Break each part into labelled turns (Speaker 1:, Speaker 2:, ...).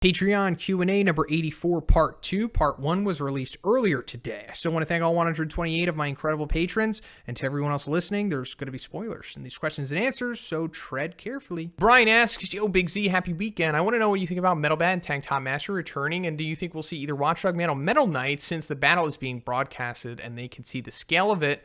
Speaker 1: Patreon Q&A number 84 part 2. Part 1 was released earlier today. I still want to thank all 128 of my incredible patrons, and to everyone else listening, there's going to be spoilers in these questions and answers, so tread carefully. Bryan asks, yo, Big Z, happy weekend. I want to know what you think about Metal Bat and Tank Top Master returning, and do you think we'll see either Watchdog Man or Metal Knight since the battle is being broadcasted and they can see the scale of it?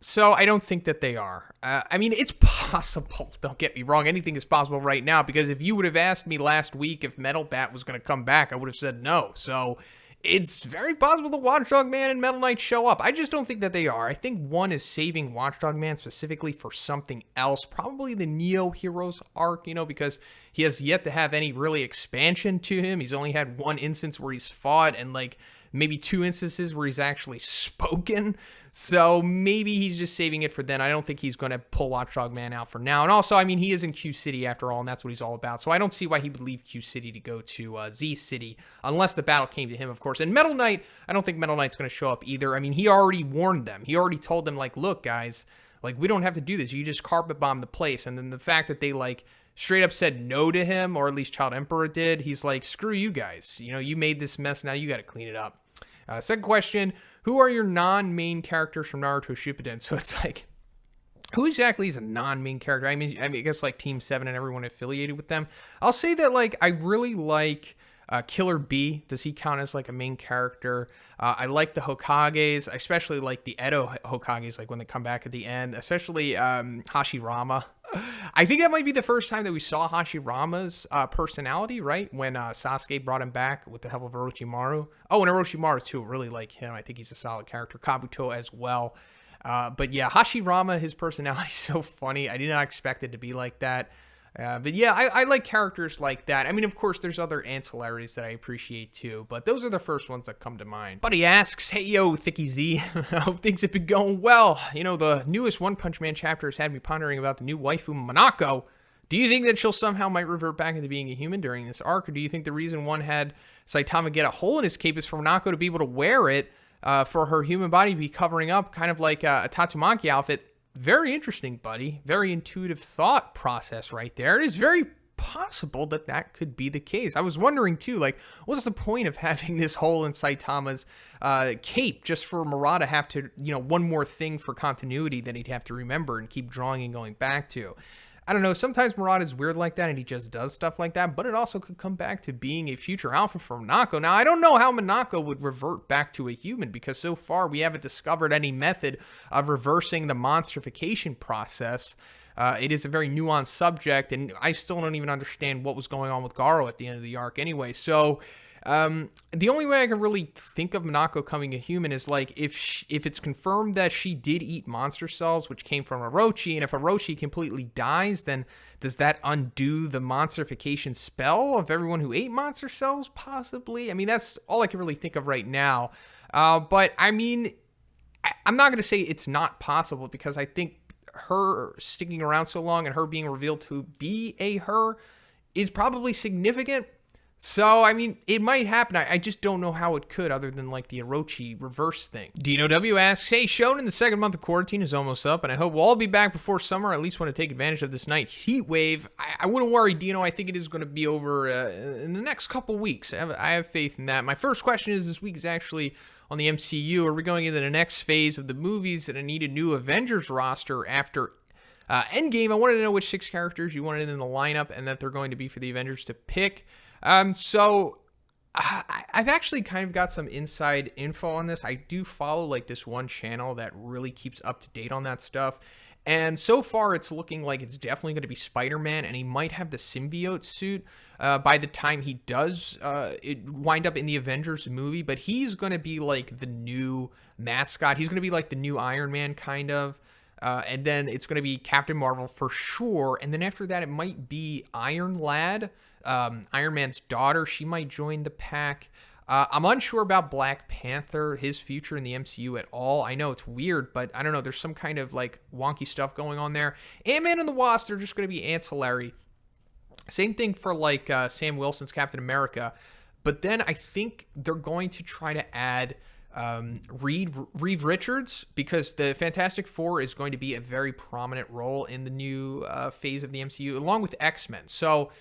Speaker 1: So I don't think that they are. I mean, it's possible. Don't get me wrong. Anything is possible right now, because if you would have asked me last week if Metal Bat was going to come back, I would have said no. So it's very possible the Watchdog Man and Metal Knight show up. I just don't think that they are. I think one is saving Watchdog Man specifically for something else, probably the Neo Heroes arc, because he has yet to have any really expansion to him. He's only had one instance where he's fought and maybe 2 instances where he's actually spoken. So maybe he's just saving it for then. I don't think he's going to pull Watchdog Man out for now. And also, I mean, he is in Q City after all, and that's what he's all about. So I don't see why he would leave Q City to go to Z City, unless the battle came to him, of course. And Metal Knight, I don't think Metal Knight's going to show up either. I mean, he already warned them. He already told them, look, guys, we don't have to do this. You just carpet bomb the place. And then the fact that they, straight up said no to him, or at least Child Emperor did, he's like, screw you guys. You made this mess, now you got to clean it up. Second question, who are your non-main characters from Naruto Shippuden? So it's who exactly is a non-main character? I mean, I guess Team 7 and everyone affiliated with them. I'll say that I really like Killer B. Does he count as a main character? I like the Hokages, I especially like the Edo Hokages, when they come back at the end, especially Hashirama. I think that might be the first time that we saw Hashirama's personality, right? When Sasuke brought him back with the help of Orochimaru. Oh, and Orochimaru too, really like him. I think he's a solid character. Kabuto as well. But yeah, Hashirama, his personality is so funny. I did not expect it to be like that. But yeah, I like characters like that. I mean, of course, there's other ancillaries that I appreciate too, but those are the first ones that come to mind. Buddy asks, hey, yo, Thicky Z, I hope things have been going well. The newest One Punch Man chapter has had me pondering about the new waifu Monako. Do you think that she'll somehow might revert back into being a human during this arc, or do you think the reason one had Saitama get a hole in his cape is for Monako to be able to wear it for her human body to be covering up, kind of like a Tatsumaki outfit? Very interesting, buddy. Very intuitive thought process right there. It is very possible that that could be the case. I was wondering, too, what's the point of having this hole in Saitama's cape just for Murata to have to, one more thing for continuity that he'd have to remember and keep drawing and going back to? I don't know, sometimes Murata's weird like that and he just does stuff like that, but it also could come back to being a future alpha for Monako. Now, I don't know how Monako would revert back to a human, because so far we haven't discovered any method of reversing the monstrification process. It is a very nuanced subject, and I still don't even understand what was going on with Garo at the end of the arc anyway. So the only way I can really think of Monako coming a human is if it's confirmed that she did eat monster cells, which came from Orochi, and if Orochi completely dies, then does that undo the monstrification spell of everyone who ate monster cells? Possibly. I mean, that's all I can really think of right now. But I mean, I'm not going to say it's not possible, because I think her sticking around so long and her being revealed to be a her is probably significant. So, I mean, it might happen. I just don't know how it could, other than the Orochi reverse thing. Dino W asks, hey, Shonen, the second month of quarantine is almost up, and I hope we'll all be back before summer. I at least want to take advantage of this night heat wave. I wouldn't worry, Dino. I think it is going to be over in the next couple weeks. I have faith in that. My first question is, this week is actually on the MCU. Are we going into the next phase of the movies that I need a new Avengers roster after Endgame? I wanted to know which 6 characters you wanted in the lineup and that they're going to be for the Avengers to pick. So I've actually kind of got some inside info on this. I do follow this one channel that really keeps up to date on that stuff. And so far it's looking like it's definitely going to be Spider-Man, and he might have the symbiote suit by the time he does wind up in the Avengers movie. But he's going to be the new mascot. He's going to be the new Iron Man kind of. And then it's going to be Captain Marvel for sure. And then after that, it might be Iron Lad. Iron Man's daughter, she might join the pack. I'm unsure about Black Panther, his future in the MCU at all. I know it's weird, but I don't know. There's some kind of wonky stuff going on there. Ant-Man and the Wasp, they're just going to be ancillary. Same thing for Sam Wilson's Captain America. But then I think they're going to try to add Reed Richards, because the Fantastic Four is going to be a very prominent role in the new phase of the MCU, along with X-Men. So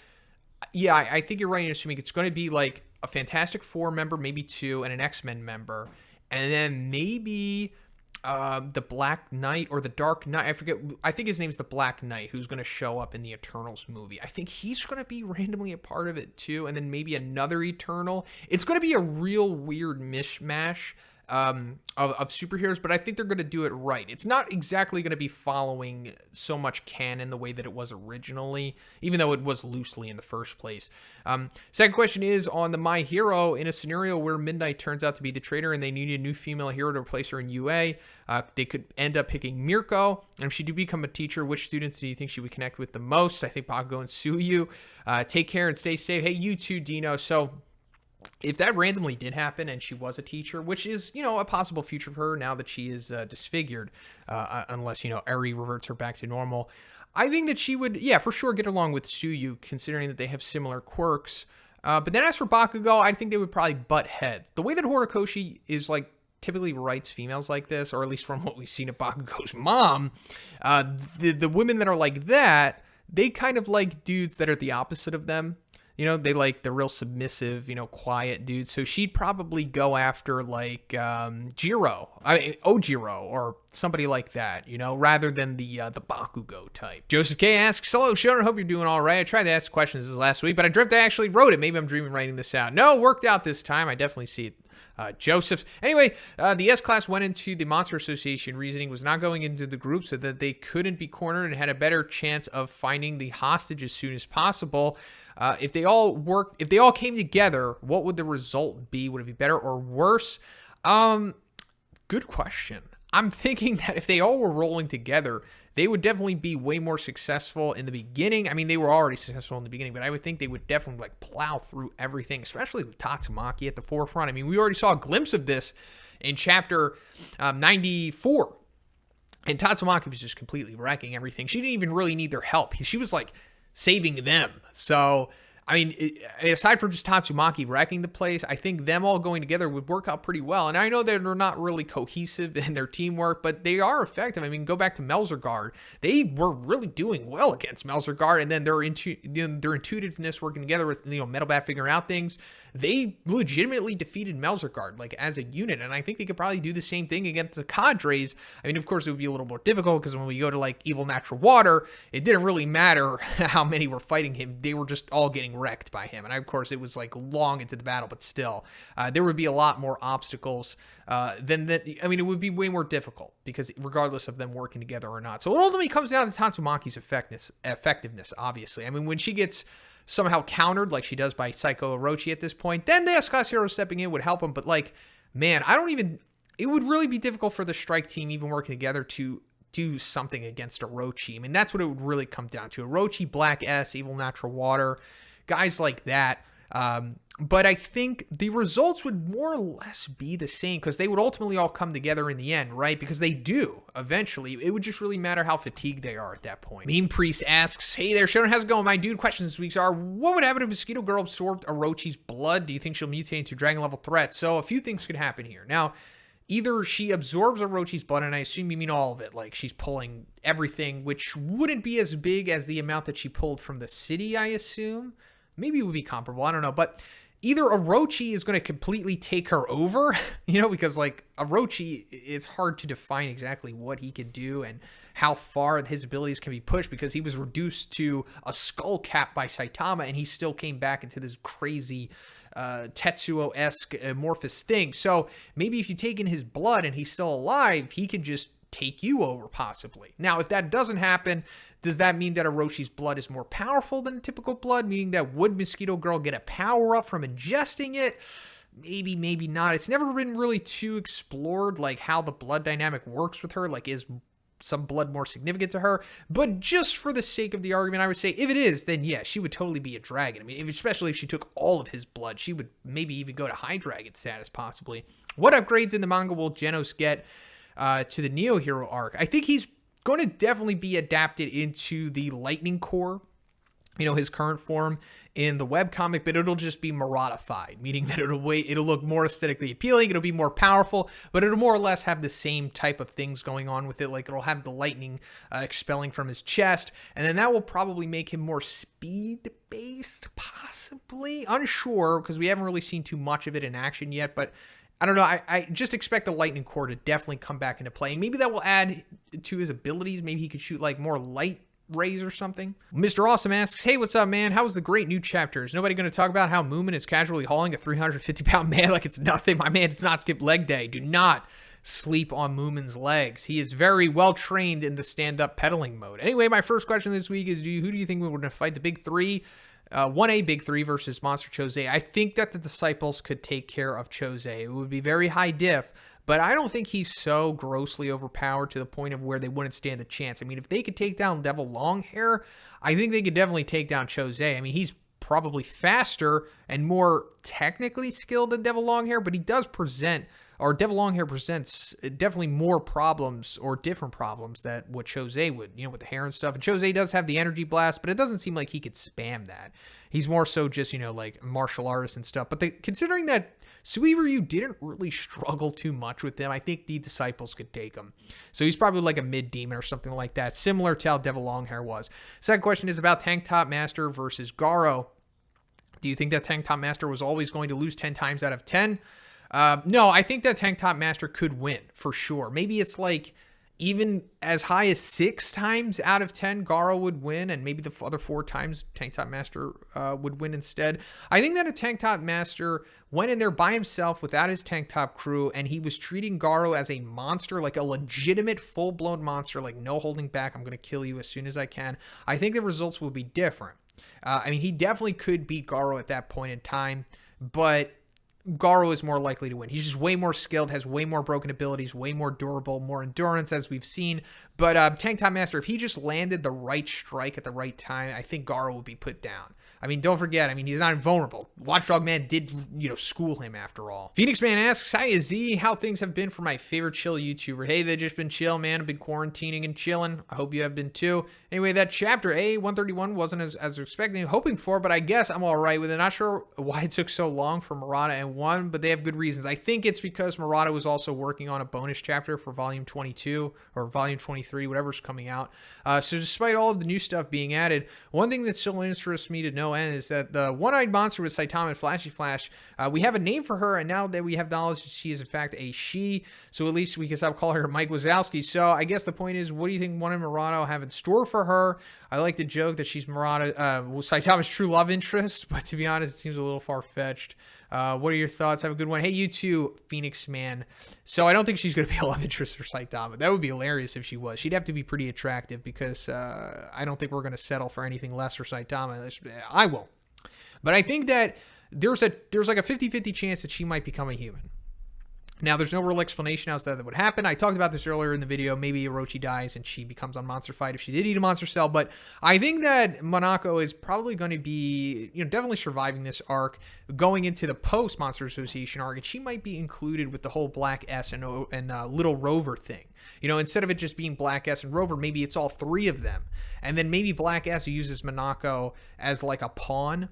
Speaker 1: Yeah, I think you're right in assuming it's going to be like a Fantastic Four member, maybe two, and an X-Men member. And then maybe the Black Knight or the Dark Knight. I forget. I think his name's the Black Knight, who's going to show up in the Eternals movie. I think he's going to be randomly a part of it too. And then maybe another Eternal. It's going to be a real weird mishmash of superheroes, but I think they're going to do it right. It's not exactly going to be following so much canon the way that it was originally, even though it was loosely in the first place. Second question is on the My Hero. In a scenario where Midnight turns out to be the traitor and they need a new female hero to replace her in UA, they could end up picking Mirko. And if she do become a teacher, which students do you think she would connect with the most? I think Bakugo and Suyu. Take care and stay safe. Hey, you too, Dino. So if that randomly did happen and she was a teacher, which is, a possible future for her now that she is disfigured, unless, Eri reverts her back to normal, I think that she would, for sure get along with Suyu, considering that they have similar quirks. But then as for Bakugo, I think they would probably butt heads. The way that Horikoshi is, typically writes females like this, or at least from what we've seen of Bakugo's mom, the women that are like that, they kind of like dudes that are the opposite of them. They like the real submissive, quiet dudes. So she'd probably go after Ojiro, or somebody like that, rather than the Bakugo type. Joseph K asks, hello, Shonen, hope you're doing all right. I tried to ask questions this last week, but I dreamt I actually wrote it. Maybe I'm dreaming writing this out. No, it worked out this time. I definitely see it. Joseph's. Anyway, the S-Class went into the Monster Association reasoning was not going into the group so that they couldn't be cornered and had a better chance of finding the hostage as soon as possible. If they all came together, what would the result be? Would it be better or worse? Good question. I'm thinking that if they all were rolling together, they would definitely be way more successful in the beginning. I mean, they were already successful in the beginning, but I would think they would definitely plow through everything, especially with Tatsumaki at the forefront. I mean, we already saw a glimpse of this in chapter 94. And Tatsumaki was just completely wrecking everything. She didn't even really need their help. She was saving them. So, I mean, aside from just Tatsumaki wrecking the place, I think them all going together would work out pretty well. And I know that they're not really cohesive in their teamwork, but they are effective. I mean, go back to Melzergard. They were really doing well against Melzergard, and then their intuitiveness working together with, Metal Bat figuring out things. They legitimately defeated Melzergard, as a unit, and I think they could probably do the same thing against the cadres. I mean, of course, it would be a little more difficult, because when we go to, Evil Natural Water, it didn't really matter how many were fighting him. They were just all getting wrecked by him, and of course, it was, long into the battle, but still, there would be a lot more obstacles than that. I mean, it would be way more difficult, because regardless of them working together or not. So it ultimately comes down to Tatsumaki's effectiveness, obviously. I mean, when she gets somehow countered like she does by Psycho Orochi at this point, then the S-Class hero stepping in would help him. But man, it would really be difficult for the Strike team even working together to do something against Orochi. I mean, that's what it would really come down to. Orochi, Black S, Evil Natural Water, guys like that. But I think the results would more or less be the same, because they would ultimately all come together in the end, right? Because they do, eventually. It would just really matter how fatigued they are at that point. MemePriest asks, hey there, Shonen, how's it going? My dude, questions this week are, what would happen if Mosquito Girl absorbed Orochi's blood? Do you think she'll mutate into dragon-level threat? So a few things could happen here. Now, either she absorbs Orochi's blood, and I assume you mean all of it, she's pulling everything, which wouldn't be as big as the amount that she pulled from the city, I assume. Maybe it would be comparable, I don't know, but either Orochi is going to completely take her over, because Orochi, it's hard to define exactly what he can do and how far his abilities can be pushed, because he was reduced to a skull cap by Saitama, and he still came back into this crazy Tetsuo-esque amorphous thing. So maybe if you take in his blood and he's still alive, he can just take you over, possibly. Now, if that doesn't happen, does that mean that Orochi's blood is more powerful than typical blood? Meaning that would Mosquito Girl get a power up from ingesting it? Maybe, maybe not. It's never been really too explored, how the blood dynamic works with her. Is some blood more significant to her? But just for the sake of the argument, I would say if it is, then yeah, she would totally be a dragon. I mean, especially if she took all of his blood, she would maybe even go to high dragon status, possibly. What upgrades in the manga will Genos get to the Neo Hero arc? I think he's going to definitely be adapted into the Lightning Core, his current form. in the webcomic, but it'll just be Murata-fied, meaning that it'll look more aesthetically appealing, it'll be more powerful, but it'll more or less have the same type of things going on with it. Like, it'll have the lightning expelling from his chest, and then that will probably make him more speed-based, possibly. Unsure, because we haven't really seen too much of it in action yet, but I don't know. I just expect the lightning core to definitely come back into play, and maybe that will add to his abilities. Maybe he could shoot like more light rays or something. Mr.Awsome asks, hey, what's up, man? How was the great new chapter? Is nobody going to talk about how Moomin is casually hauling a 350-pound man like it's nothing? My man does not skip leg day. Do not sleep on Moomin's legs. He is very well trained in the stand-up pedaling mode. Anyway, my first question this week is, who do you think we're going to fight the big three? 1A Big 3 versus Monster Chose. I think that the Disciples could take care of Chose. It would be very high diff, but I don't think he's so grossly overpowered to the point of where they wouldn't stand a chance. I mean, if they could take down Devil Longhair, I think they could definitely take down Chose. I mean, he's probably faster and more technically skilled than Devil Longhair, but he does present, or Devil Longhair presents definitely more problems or different problems that what Chose would, with the hair and stuff. And Chose does have the energy blast, but it doesn't seem like he could spam that. He's more so just, like martial artist and stuff. But considering that Suibaru didn't really struggle too much with them, I think the Disciples could take him. So he's probably like a mid-demon or something like that, similar to how Devil Longhair was. Second question is about Tank Top Master versus Garo. Do you think that Tank Top Master was always going to lose 10 times out of 10? No, I think that Tank Top Master could win, for sure. Maybe it's like even as high as 6 times out of 10, Garo would win, and maybe the other 4 times Tank Top Master would win instead. I think that a Tank Top Master went in there by himself without his Tank Top crew, and he was treating Garo as a monster, like a legitimate full-blown monster, like no holding back, I'm going to kill you as soon as I can. I think the results will be different. I mean, he definitely could beat Garo at that point in time, but Garo is more likely to win. He's just way more skilled, has way more broken abilities, way more durable, more endurance, as we've seen. But Tank Top Master, if he just landed the right strike at the right time, I think Garo will be put down. I mean, don't forget, he's not invulnerable. Watchdog Man did, school him after all. Phoenix Man asks, hi, Z, how things have been for my favorite chill YouTuber. Hey, they've just been chill, man. I've been quarantining and chilling. I hope you have been too. Anyway, that chapter A131 wasn't as expecting, hoping for, but I guess I'm all right with it. Not sure why it took so long for Murata and 1, but they have good reasons. I think it's because Murata was also working on a bonus chapter for Volume 22 or Volume 23, whatever's coming out. So despite all of the new stuff being added, one thing that still interests me to no end is that the one-eyed monster with Saitama and Flashy Flash, we have a name for her, and now that we have knowledge that she is in fact a she, so at least we can stop calling her Mike Wazowski. So I guess the point is, what do you think One and Murata will have in store for her? I like the joke that she's Saitama's true love interest, but to be honest, it seems a little far-fetched. What are your thoughts? Have a good one. Hey, you too, Phoenix Man. So I don't think she's going to be a love interest for Saitama. That would be hilarious if she was. She'd have to be pretty attractive because I don't think we're going to settle for anything less for Saitama. I won't. But I think that there's like a 50-50 chance that she might become a human. Now, there's no real explanation as to that would happen. I talked about this earlier in the video. Maybe Orochi dies and she becomes on Monster Fight if she did eat a monster cell. But I think that Monako is probably going to be, definitely surviving this arc, going into the post-Monster Association arc. And she might be included with the whole Black S and Little Rover thing. Instead of it just being Black S and Rover, maybe it's all 3 of them. And then maybe Black S uses Monako as like a pawn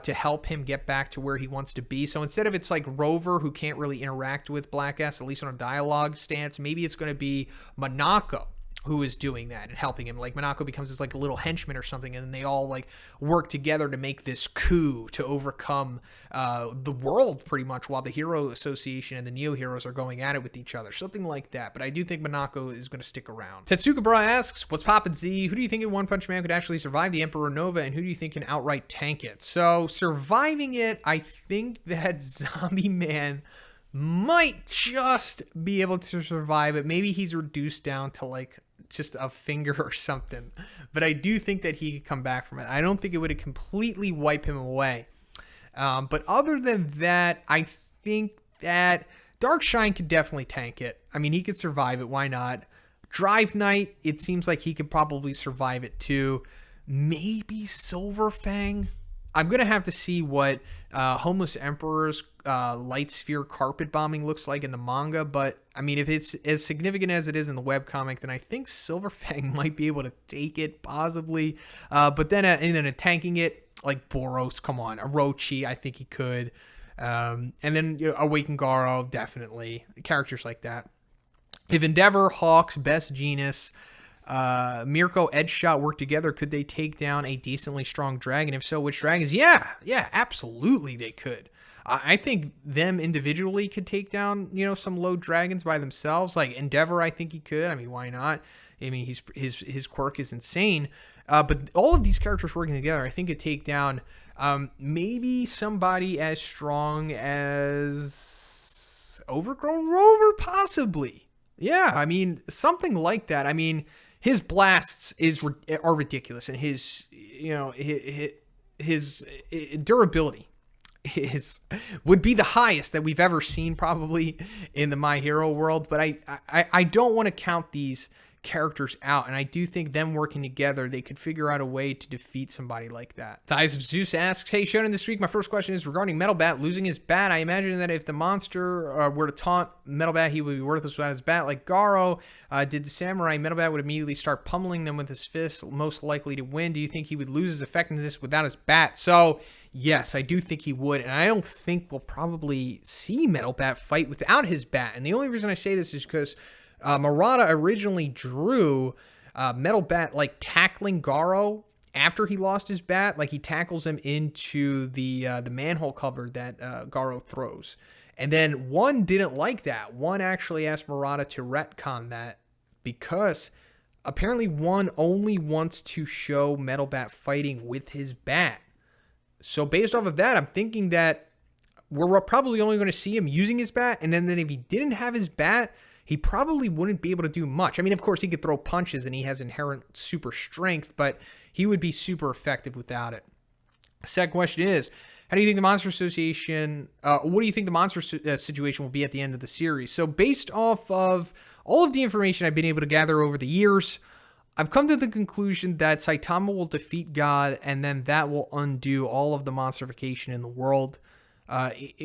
Speaker 1: to help him get back to where he wants to be. So instead of it's like Rover, who can't really interact with Black S, at least on a dialogue stance, maybe it's going to be Monako who is doing that and helping him. Like Monako becomes this like a little henchman or something, and then they all like work together to make this coup to overcome the world pretty much, while the Hero Association and the Neo Heroes are going at it with each other. Something like that. But I do think Monako is going to stick around. Tetsucabruh asks, what's poppin' Z? Who do you think in One Punch Man could actually survive the Emperor Nova, and who do you think can outright tank it? So surviving it, I think that Zombie Man might just be able to survive it. Maybe he's reduced down to like just a finger or something, but I do think that he could come back from it. I don't think it would completely wipe him away. But other than that, I think that Darkshine could definitely tank it. I mean, he could survive it. Why not? Drive Knight, it seems like he could probably survive it too. Maybe Silverfang. I'm going to have to see what Homeless Emperor's light sphere carpet bombing looks like in the manga. But, I mean, if it's as significant as it is in the webcomic, then I think Silverfang might be able to take it, possibly. But then, and then tanking it, like Boros, come on. Orochi, I think he could. And then Awakened Garo, definitely. Characters like that. If Endeavor, Hawks, Best Genus, Mirko, Edgeshot work together, could they take down a decently strong dragon? If so, which dragons? Yeah, absolutely they could. I think them individually could take down, some low dragons by themselves. Like Endeavor, I think he could. I mean, why not? I mean, his quirk is insane. But all of these characters working together, I think could take down maybe somebody as strong as Overgrown Rover, possibly. Yeah, I mean, something like that. I mean, his blasts are ridiculous, and his durability would be the highest that we've ever seen probably in the My Hero world. But I don't want to count these characters out, and I do think them working together, they could figure out a way to defeat somebody like that. ThighsOfZeus asks, hey, Shonen, this week my first question is regarding Metal Bat losing his bat. I imagine that if the monster were to taunt Metal Bat, he would be worthless without his bat. Like Garo did the samurai, Metal Bat would immediately start pummeling them with his fists, most likely to win. Do you think he would lose his effectiveness without his bat? So yes, I do think he would, and I don't think we'll probably see Metal Bat fight without his bat. And the only reason I say this is because Murata originally drew Metal Bat like tackling Garo after he lost his bat. Like he tackles him into the manhole cover that Garo throws. And then one didn't like that. One actually asked Murata to retcon that because apparently one only wants to show Metal Bat fighting with his bat. So based off of that, I'm thinking that we're probably only going to see him using his bat. And then if he didn't have his bat, he probably wouldn't be able to do much. I mean, of course, he could throw punches and he has inherent super strength, but he would be super effective without it. Second question is, how do you think the Monster Association, what do you think the Monster situation will be at the end of the series? So based off of all of the information I've been able to gather over the years, I've come to the conclusion that Saitama will defeat God, and then that will undo all of the monsterification in the world.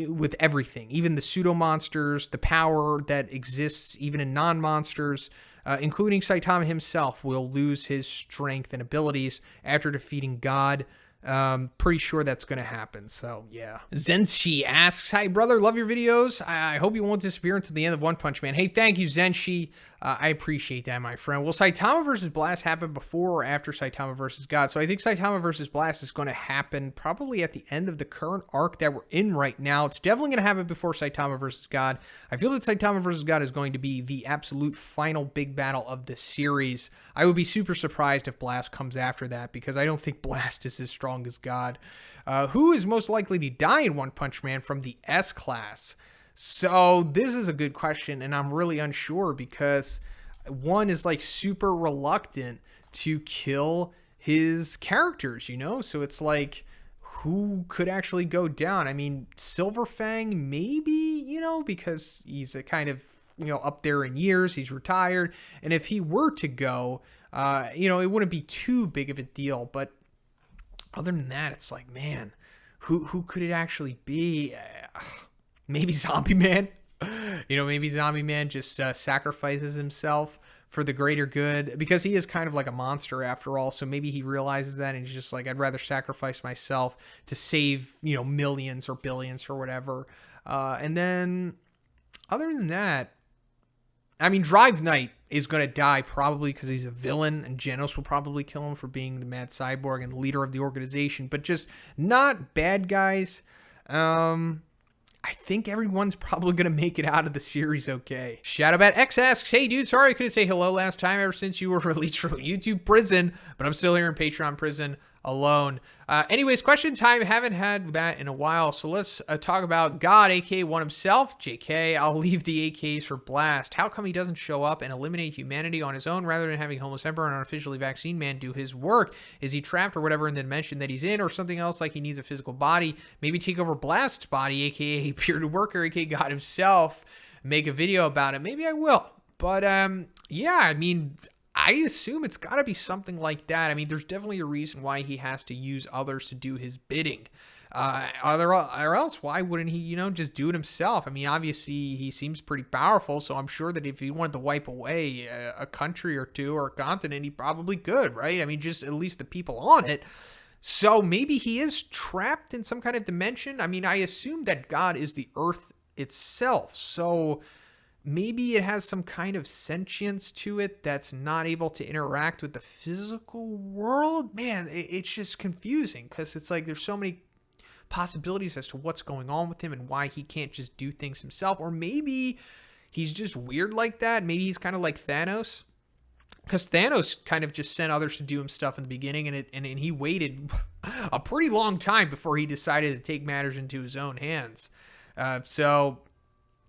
Speaker 1: With everything, even the pseudo monsters, the power that exists even in non-monsters, including Saitama himself, will lose his strength and abilities after defeating God. Pretty sure that's going to happen. So yeah. Zenshi asks, hi brother, love your videos. I hope you won't disappear until the end of One Punch Man. Hey, thank you, Zenshi. I appreciate that, my friend. Will Saitama versus Blast happen before or after Saitama versus God? So I think Saitama versus Blast is going to happen probably at the end of the current arc that we're in right now. It's definitely going to happen before Saitama versus God. I feel that Saitama versus God is going to be the absolute final big battle of this series. I would be super surprised if Blast comes after that because I don't think Blast is as strong as God. Who is most likely to die in One Punch Man from the S class? So this is a good question, and I'm really unsure because one is like super reluctant to kill his characters, So it's like, who could actually go down? I mean, Silverfang maybe, because he's a kind of, up there in years, he's retired. And if he were to go, it wouldn't be too big of a deal. But other than that, it's like, man, who could it actually be? Maybe Zombie Man. Maybe Zombie Man just sacrifices himself for the greater good because he is kind of like a monster after all. So maybe he realizes that and he's just like, I'd rather sacrifice myself to save, millions or billions or whatever. And then other than that, I mean, Drive Knight is going to die probably because he's a villain, and Genos will probably kill him for being the Mad Cyborg and the leader of the organization, but just not bad guys. I think everyone's probably going to make it out of the series okay. ShadowBatX asks, hey dude, sorry I couldn't say hello last time ever since you were released from YouTube prison, but I'm still here in Patreon prison alone. Anyways, question time. Haven't had that in a while, so let's talk about God, aka One himself. JK, I'll leave the AKs for Blast. How come he doesn't show up and eliminate humanity on his own rather than having Homeless Emperor and Unofficially Vaccine Man do his work? Is he trapped or whatever in the dimension that he's in, or something else like he needs a physical body? Maybe take over Blast's body, aka Bearded Worker, aka God himself. Make a video about it. Maybe I will. But yeah, I mean, I assume it's got to be something like that. I mean, there's definitely a reason why he has to use others to do his bidding. Or else, why wouldn't he, just do it himself? I mean, obviously, he seems pretty powerful, so I'm sure that if he wanted to wipe away a country or two or a continent, he probably could, right? I mean, just at least the people on it. So maybe he is trapped in some kind of dimension. I mean, I assume that God is the earth itself, so maybe it has some kind of sentience to it that's not able to interact with the physical world. Man, it's just confusing because it's like there's so many possibilities as to what's going on with him and why he can't just do things himself. Or maybe he's just weird like that. Maybe he's kind of like Thanos. Because Thanos kind of just sent others to do him stuff in the beginning, and he waited a pretty long time before he decided to take matters into his own hands. So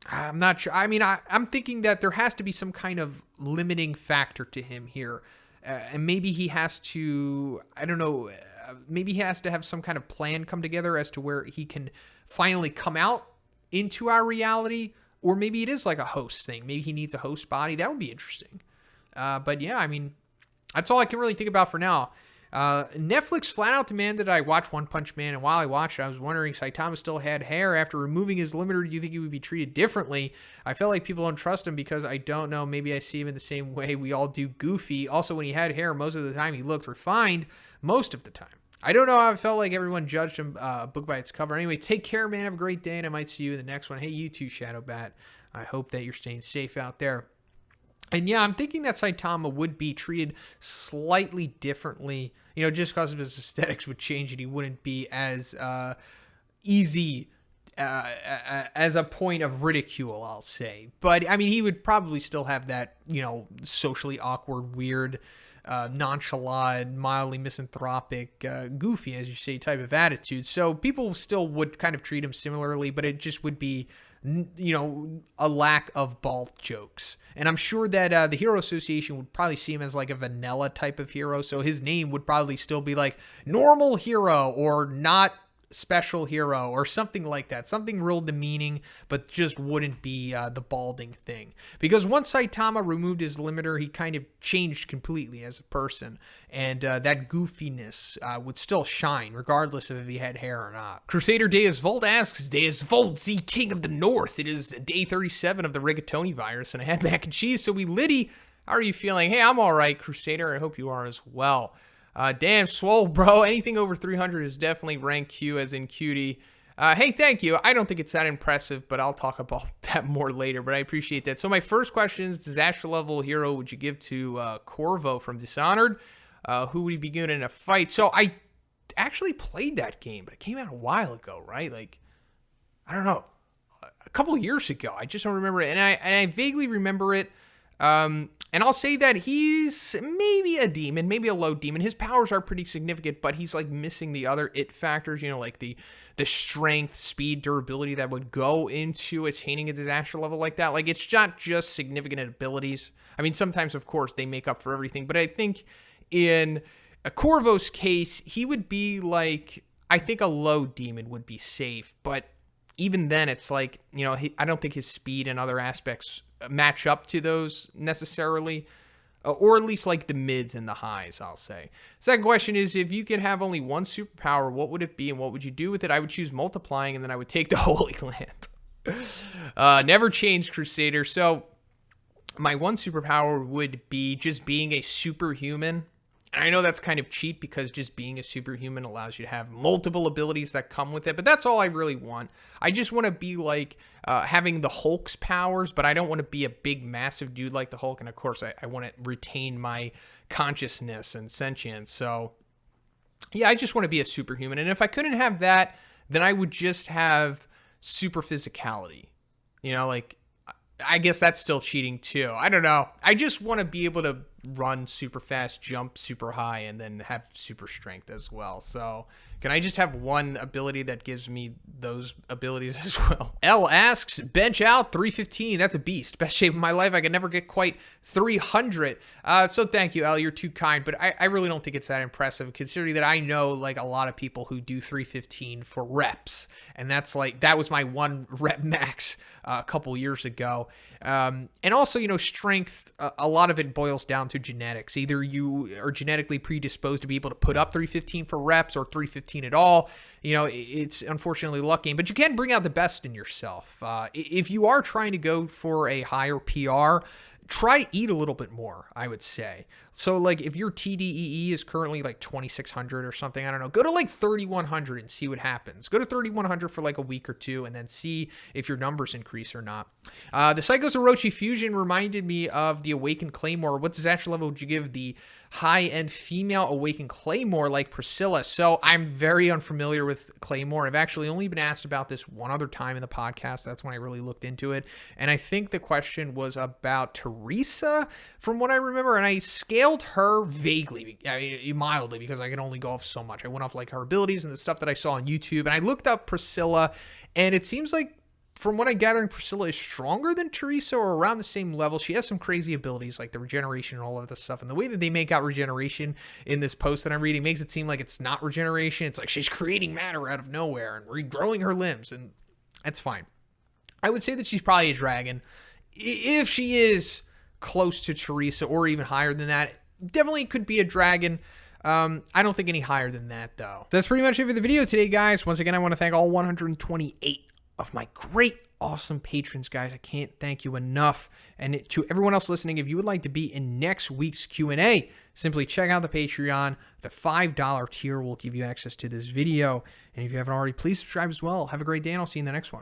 Speaker 1: I'm not sure. I mean, I'm thinking that there has to be some kind of limiting factor to him here. And maybe he has to, I don't know, maybe he has to have some kind of plan come together as to where he can finally come out into our reality. Or maybe it is like a host thing. Maybe he needs a host body. That would be interesting. But yeah, I mean, that's all I can really think about for now. Netflix flat out demanded I watch One Punch Man, and while I watched it, I was wondering if Saitama still had hair after removing his limiter. Do you think he would be treated differently? I felt like people don't trust him because I don't know. Maybe I see him in the same way we all do Goofy. Also, when he had hair, most of the time he looked refined. Most of the time. I don't know how I felt like everyone judged him book by its cover. Anyway, take care, man. Have a great day, and I might see you in the next one. Hey, you too, ShadowBat. I hope that you're staying safe out there. And yeah, I'm thinking that Saitama would be treated slightly differently, just because of his aesthetics would change and he wouldn't be as easy as a point of ridicule, I'll say. But, I mean, he would probably still have that, socially awkward, weird, nonchalant, mildly misanthropic, goofy, as you say, type of attitude. So people still would kind of treat him similarly, but it just would be, a lack of bald jokes. And I'm sure that the Hero Association would probably see him as like a vanilla type of hero. So his name would probably still be like normal hero or not special hero or something like that. Something real demeaning, but just wouldn't be the balding thing. Because once Saitama removed his limiter, he kind of changed completely as a person. And that goofiness would still shine, regardless of if he had hair or not. Crusader Deus Vult asks, Deus Vult, Z King of the North. It is day 37 of the rigatoni virus, and I had mac and cheese, so we litty. How are you feeling? Hey, I'm all right, Crusader. I hope you are as well. Damn, swole, bro. Anything over 300 is definitely rank Q, as in cutie. Hey, thank you. I don't think it's that impressive, but I'll talk about that more later, but I appreciate that. So my first question is, disaster level hero would you give to Corvo from Dishonored? Who would he be good in a fight? So I actually played that game, but it came out a while ago, right? Like, I don't know, a couple years ago. I just don't remember it, and I vaguely remember it. And I'll say that he's maybe a demon, maybe a low demon. His powers are pretty significant, but he's like missing the other it factors, like the strength, speed, durability that would go into attaining a disaster level like that. Like, it's not just significant abilities. I mean, sometimes, of course, they make up for everything, but I think in a Corvo's case, he would be like, I think a low demon would be safe, but even then, it's like, I don't think his speed and other aspects match up to those necessarily, or at least like the mids and the highs, I'll say. Second question is, if you could have only one superpower, what would it be and what would you do with it? I would choose multiplying, and then I would take the Holy Land. Never change, Crusader. So my one superpower would be just being a superhuman. And I know that's kind of cheap because just being a superhuman allows you to have multiple abilities that come with it, but that's all I really want. I just want to be like having the Hulk's powers, but I don't want to be a big, massive dude like the Hulk. And of course, I want to retain my consciousness and sentience. So yeah, I just want to be a superhuman. And if I couldn't have that, then I would just have super physicality. Like, I guess that's still cheating too. I don't know. I just want to be able to run super fast, jump super high, and then have super strength as well. So, Can I just have one ability that gives me those abilities as well? L asks, bench out 315. That's a beast. Best shape of my life. I could never get quite 300. So thank you, L. You're too kind, but I really don't think it's that impressive, considering that I know like a lot of people who do 315 for reps, and that was my 1 rep max a couple years ago. And also, you know, strength, a lot of it boils down to genetics. Either you are genetically predisposed to be able to put up 315 for reps or 315 at all. You know, it's unfortunately lucky, but you can bring out the best in yourself. If you are trying to go for a higher PR, try to eat a little bit more, I would say. So like if your TDEE is currently like 2,600 or something, I don't know, go to like 3,100 and see what happens. Go to 3,100 for like a week or two and then see if your numbers increase or not. The Psychos Orochi Fusion reminded me of the Awakened Claymore. What disaster level would you give the high-end female Awakened Claymore like Priscilla? So I'm very unfamiliar with Claymore. I've actually only been asked about this one other time in the podcast. That's when I really looked into it. And I think the question was about Teresa, from what I remember. And I scaled her vaguely, I mean, mildly, because I could only go off so much. I went off like her abilities and the stuff that I saw on YouTube. And I looked up Priscilla, and it seems like, from what I'm gathering, Priscilla is stronger than Teresa or around the same level. She has some crazy abilities like the regeneration and all of this stuff. And the way that they make out regeneration in this post that I'm reading makes it seem like it's not regeneration. It's like she's creating matter out of nowhere and regrowing her limbs. And that's fine. I would say that she's probably a dragon. If she is close to Teresa or even higher than that, definitely could be a dragon. I don't think any higher than that, though. So that's pretty much it for the video today, guys. Once again, I want to thank all 128 of my great, awesome patrons, guys. I can't thank you enough. And to everyone else listening, if you would like to be in next week's Q&A, simply check out the Patreon. The $5 tier will give you access to this video. And if you haven't already, please subscribe as well. Have a great day, and I'll see you in the next one.